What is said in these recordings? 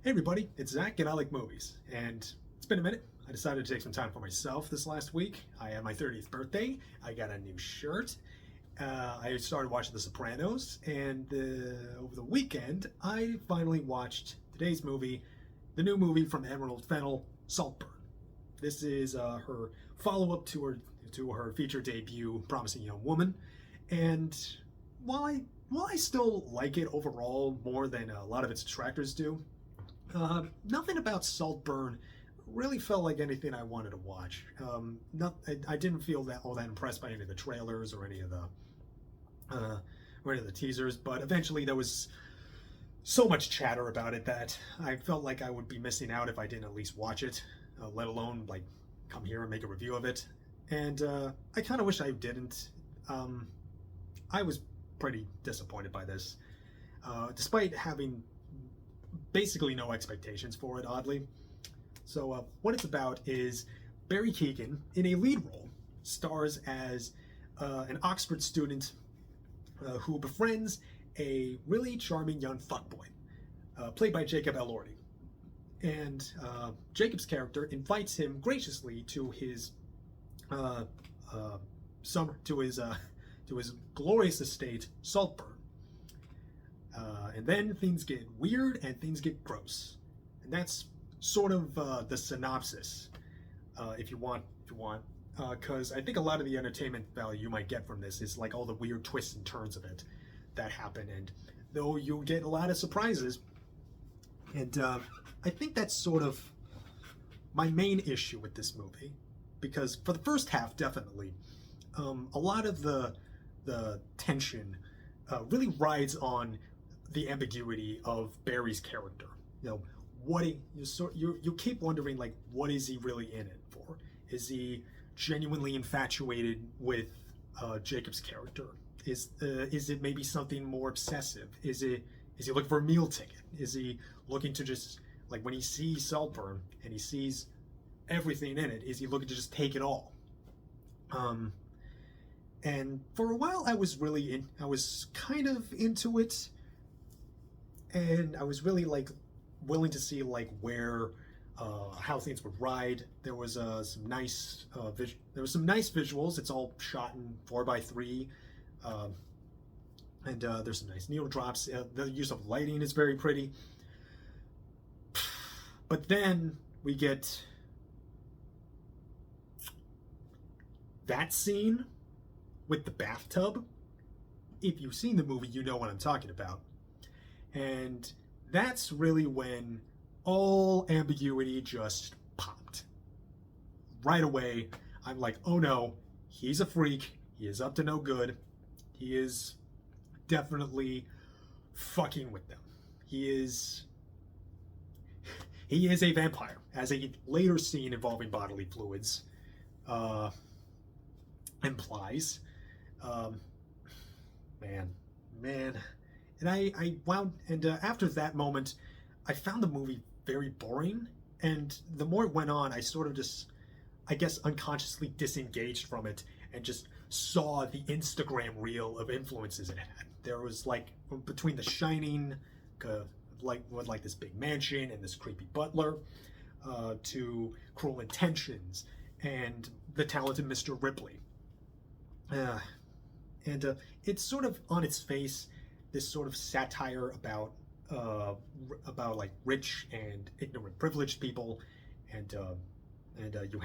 Hey everybody, it's Zach and I like movies. And it's been a minute. I decided to take some time for myself this last week. I had my 30th birthday. I got a new shirt. I started watching The Sopranos, and over the weekend, I finally watched today's movie, the new movie from Emerald Fennell, Saltburn. This is her follow-up to her feature debut, Promising Young Woman. And while I still like it overall more than a lot of its detractors do, nothing about Saltburn really felt like anything I wanted to watch. I didn't feel that all that impressed by any of the trailers or any of the teasers, but eventually there was so much chatter about it that I felt like I would be missing out if I didn't at least watch it, let alone like come here and make a review of it. And I kind of wish I didn't. I was pretty disappointed by this, despite having basically no expectations for it, oddly. So what it's about is Barry Keoghan, in a lead role, stars as an Oxford student who befriends a really charming young fuckboy, played by Jacob Elordi. And Jacob's character invites him graciously to his to his glorious estate, Saltburn. And then things get weird and things get gross, and that's sort of the synopsis, if you want, because I think a lot of the entertainment value you might get from this is like all the weird twists and turns of it that happen, and though you'll get a lot of surprises, and I think that's sort of my main issue with this movie, because for the first half, definitely, a lot of the tension really rides on the ambiguity of Barry's character. You know, you keep wondering, like, what is he really in it for? Is he genuinely infatuated with Jacob's character? Is it maybe something more obsessive? Is he looking for a meal ticket? Is he looking to just, like, when he sees Saltburn and he sees everything in it, is he looking to just take it all? And for a while, I was kind of into it, and I was really like willing to see like where how things would ride. There was some nice visuals. It's all shot in 4:3, and there's some nice needle drops. The use of lighting is very pretty. But then we get that scene with the bathtub. If you've seen the movie, you know what I'm talking about. And that's really when all ambiguity just popped. Right away, I'm like, oh no, he's a freak. He is up to no good. He is definitely fucking with them. He is a vampire, as a later scene involving bodily fluids implies. Man. And I wound, and after that moment, I found the movie very boring. And the more it went on, I sort of just, I guess, unconsciously disengaged from it and just saw the Instagram reel of influences it had. There was like, between The Shining, like this big mansion and this creepy butler, to Cruel Intentions and The Talented Mr. Ripley. And it's sort of on its face this sort of satire about like rich and ignorant privileged people, and you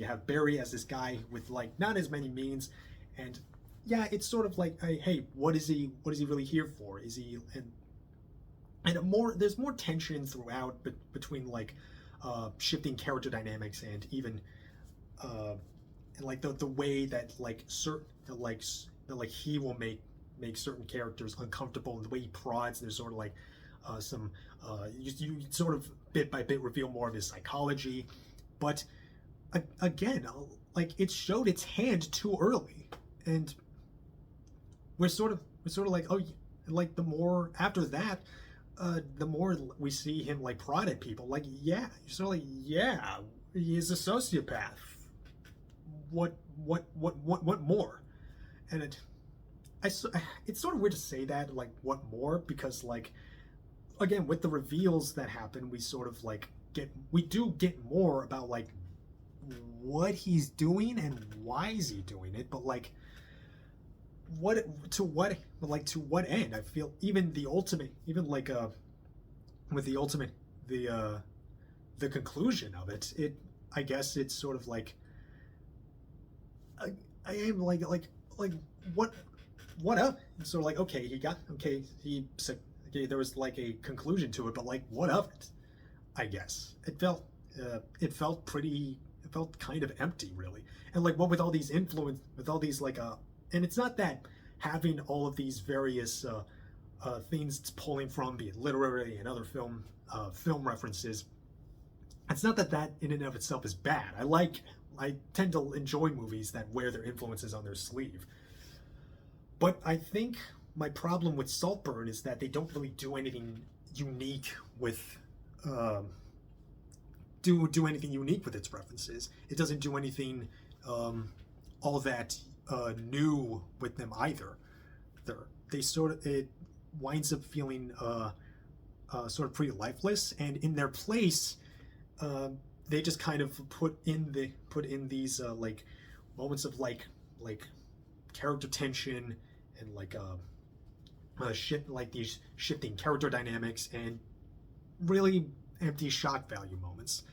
have Barry as this guy with like not as many means, and yeah, it's sort of like, hey, what is he really here for? Is he there's more tension throughout between like shifting character dynamics, and even and like the way that like he will make certain characters uncomfortable, and the way he prods. There's sort of like you sort of bit by bit reveal more of his psychology, but again, like, it showed its hand too early, and we're sort of like, oh, like the more after that, the more we see him like prod at people, like, yeah, you're sort of like, yeah, he is a sociopath. What more? And it's sort of weird to say that, like, what more, because like again, with the reveals that happen, we sort of like we do get more about like what he's doing and why is he doing it, but like to what end? I feel even the ultimate, even like with the ultimate, the conclusion of it, I guess it's sort of like I am like what up? It's sort of like, okay, he said, okay, there was like a conclusion to it, but like what of it? I guess it felt pretty, it felt kind of empty, really. And like what with all these influence, with all these like and it's not that having all of these various things it's pulling from, be it literary and other film references. It's not that that in and of itself is bad. I tend to enjoy movies that wear their influences on their sleeve. But I think my problem with Saltburn is that they don't really do anything unique with do anything unique with its references. It doesn't do anything all that new with them either. They sort of, it winds up feeling sort of pretty lifeless, and in their place, they just kind of put in these like moments of like character tension and like like these shifting character dynamics and really empty shock value moments.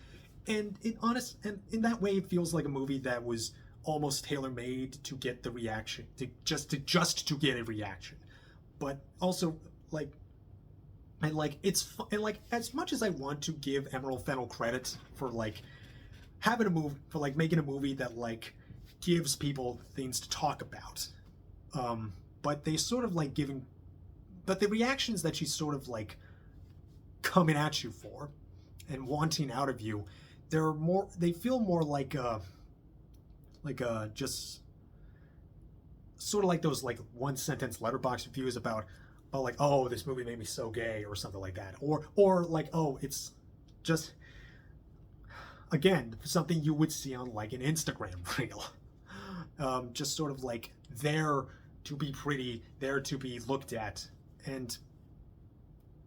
And in that way, it feels like a movie that was almost tailor-made to get the reaction, to get a reaction. But also like, and like and like as much as I want to give Emerald Fennell credit for like having a movie, for like making a movie that like gives people things to talk about, but they sort of like but the reactions that she's sort of like coming at you for and wanting out of you, they feel more like just sort of like those like one sentence letterbox reviews about like, oh, this movie made me so gay or something like that, or like, oh, it's just, again, something you would see on like an Instagram reel, just sort of like there to be pretty, there to be looked at, and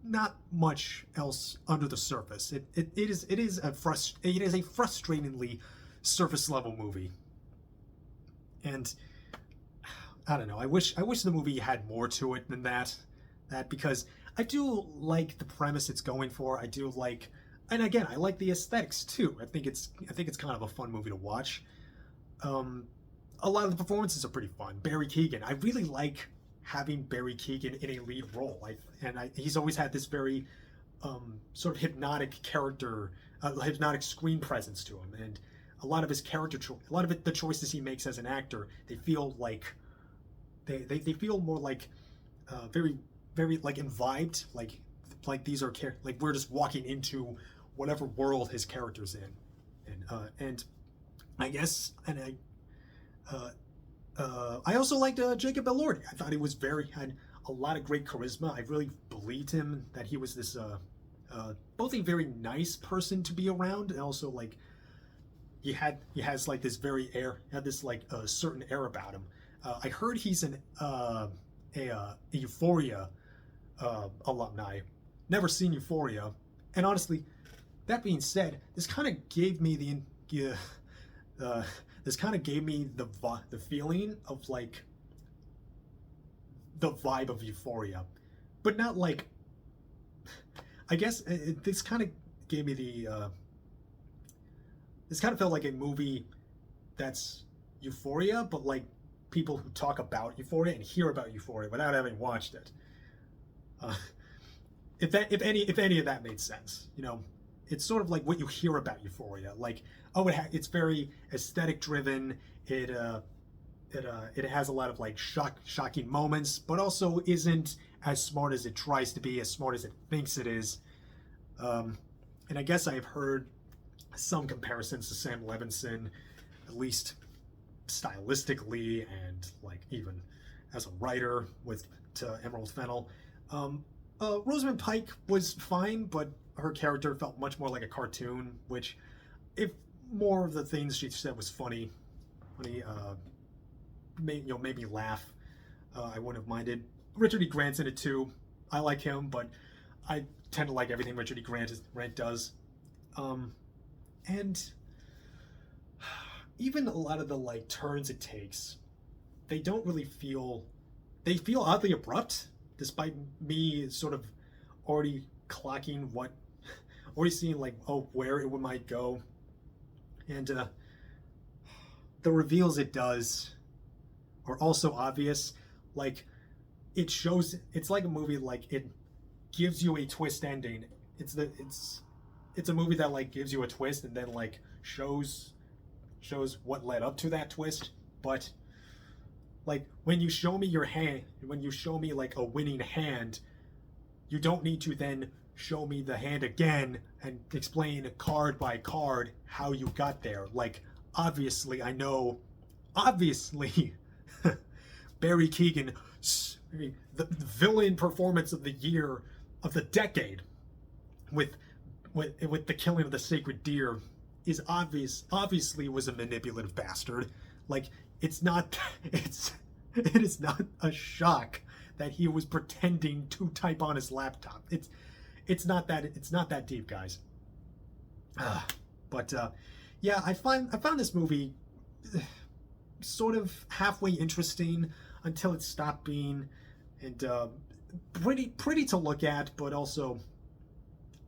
not much else under the surface. It is a frustratingly surface level movie. And I don't know, I wish the movie had more to it than that, because I do like the premise it's going for. I do like, and again, I like the aesthetics too. I think it's kind of a fun movie to watch. A lot of the performances are pretty fun. Barry Keoghan, I really like having Barry Keoghan in a lead role. He's always had this very sort of hypnotic character, hypnotic screen presence to him, and a lot of his the choices he makes as an actor, they feel like they feel more like very like imbibed, like these are like we're just walking into whatever world his character's in, and I guess, and I also liked Jacob Elordi. I thought he had a lot of great charisma. I really believed him that he was this both a very nice person to be around, and also like he has like this a certain air about him. I heard he's a Euphoria alumni. Never seen Euphoria, and honestly, that being said, this kind of gave me the feeling of like the vibe of Euphoria, but not like, I guess this kind of gave me this kind of felt like a movie that's Euphoria, but like people who talk about Euphoria and hear about Euphoria without having watched it. If any of that made sense, it's sort of like what you hear about Euphoria, like, oh, it's very aesthetic driven. It has a lot of like shocking moments, but also isn't as smart as it tries to be, as smart as it thinks it is. And I guess I've heard some comparisons to Sam Levinson, at least stylistically and like even as a writer to Emerald Fennell. Rosamund Pike was fine, but her character felt much more like a cartoon, which, if more of the things she said was funny, made me laugh, I wouldn't have minded. Richard E. Grant's in it too. I like him, but tend to like everything Richard E. Grant does. And even a lot of the like turns it takes, they don't really feel, they feel oddly abrupt, despite me sort of already clocking what, already seeing like, oh, where it might go. And the reveals it does are also obvious. Like, it shows, it's like a movie, like it gives you a twist ending. It's a movie that like gives you a twist and then like shows what led up to that twist. But like when you show me your hand, when you show me like a winning hand, you don't need to then show me the hand again and explain card by card how you got there. Like, obviously I know, obviously Barry Keoghan, the villain performance of the year, of the decade, with the killing of the sacred deer, is obviously was a manipulative bastard. Like, it is not a shock that he was pretending to type on his laptop. It's not that deep, guys. But yeah, I found this movie sort of halfway interesting until it stopped being, and pretty to look at, but also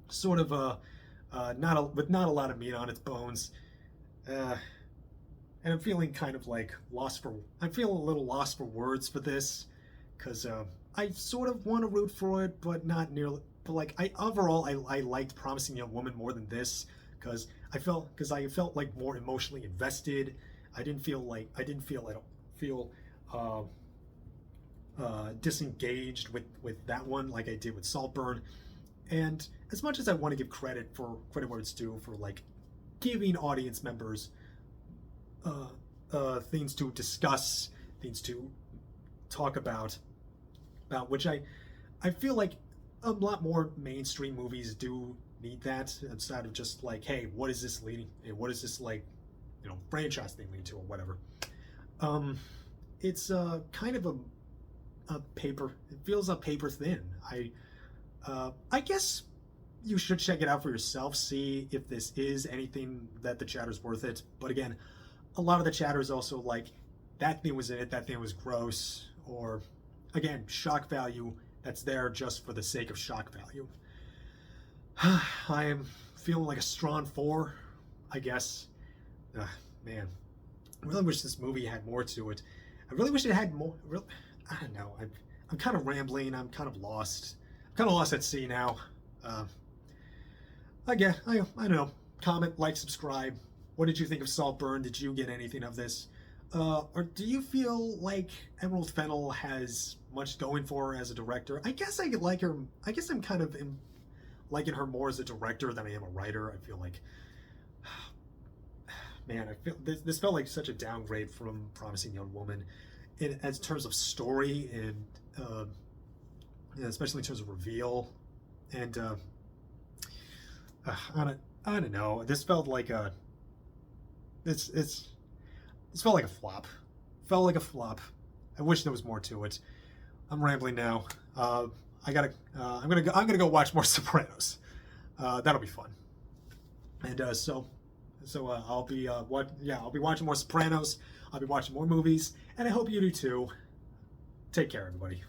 sort of with not a lot of meat on its bones. And I'm feeling kind of like I'm feeling a little lost for words for this, because I sort of want to root for it, but not nearly. But like, I liked Promising Young Woman more than this, because I felt like more emotionally invested. I don't feel disengaged with that one like I did with Saltburn. And as much as I want to give credit where it's due for like giving audience members things to discuss, things to talk about which I feel like a lot more mainstream movies do need that, instead of just like, hey, what is this leading, what is this, like, franchise thing leading to, or whatever. It's kind of a paper, it feels a paper thin. I guess you should check it out for yourself, see if this is anything that the chatter's worth it. But again, a lot of the chatter is also like, that thing was in it, that thing was gross, or again, shock value that's there just for the sake of shock value. I am feeling like a strong 4, I guess. Man, I really wish this movie had more to it. I really wish it had more. I don't know. I'm kind of rambling. I'm kind of lost. I'm kind of lost at sea now. Again, I don't know. Comment, like, subscribe. What did you think of Saltburn? Did you get anything of this? Or do you feel like Emerald Fennell has much going for her as a director? I guess I like her. I guess I'm kind of liking her more as a director than I am a writer. I feel like, man, I feel this felt like such a downgrade from Promising Young Woman, in terms of story and especially in terms of reveal. And I don't know. This felt like a this felt like a flop. Felt like a flop. I wish there was more to it. I'm rambling now. I'm gonna go watch more Sopranos. That'll be fun. And I'll be watching more Sopranos. I'll be watching more movies, and I hope you do too. Take care, everybody.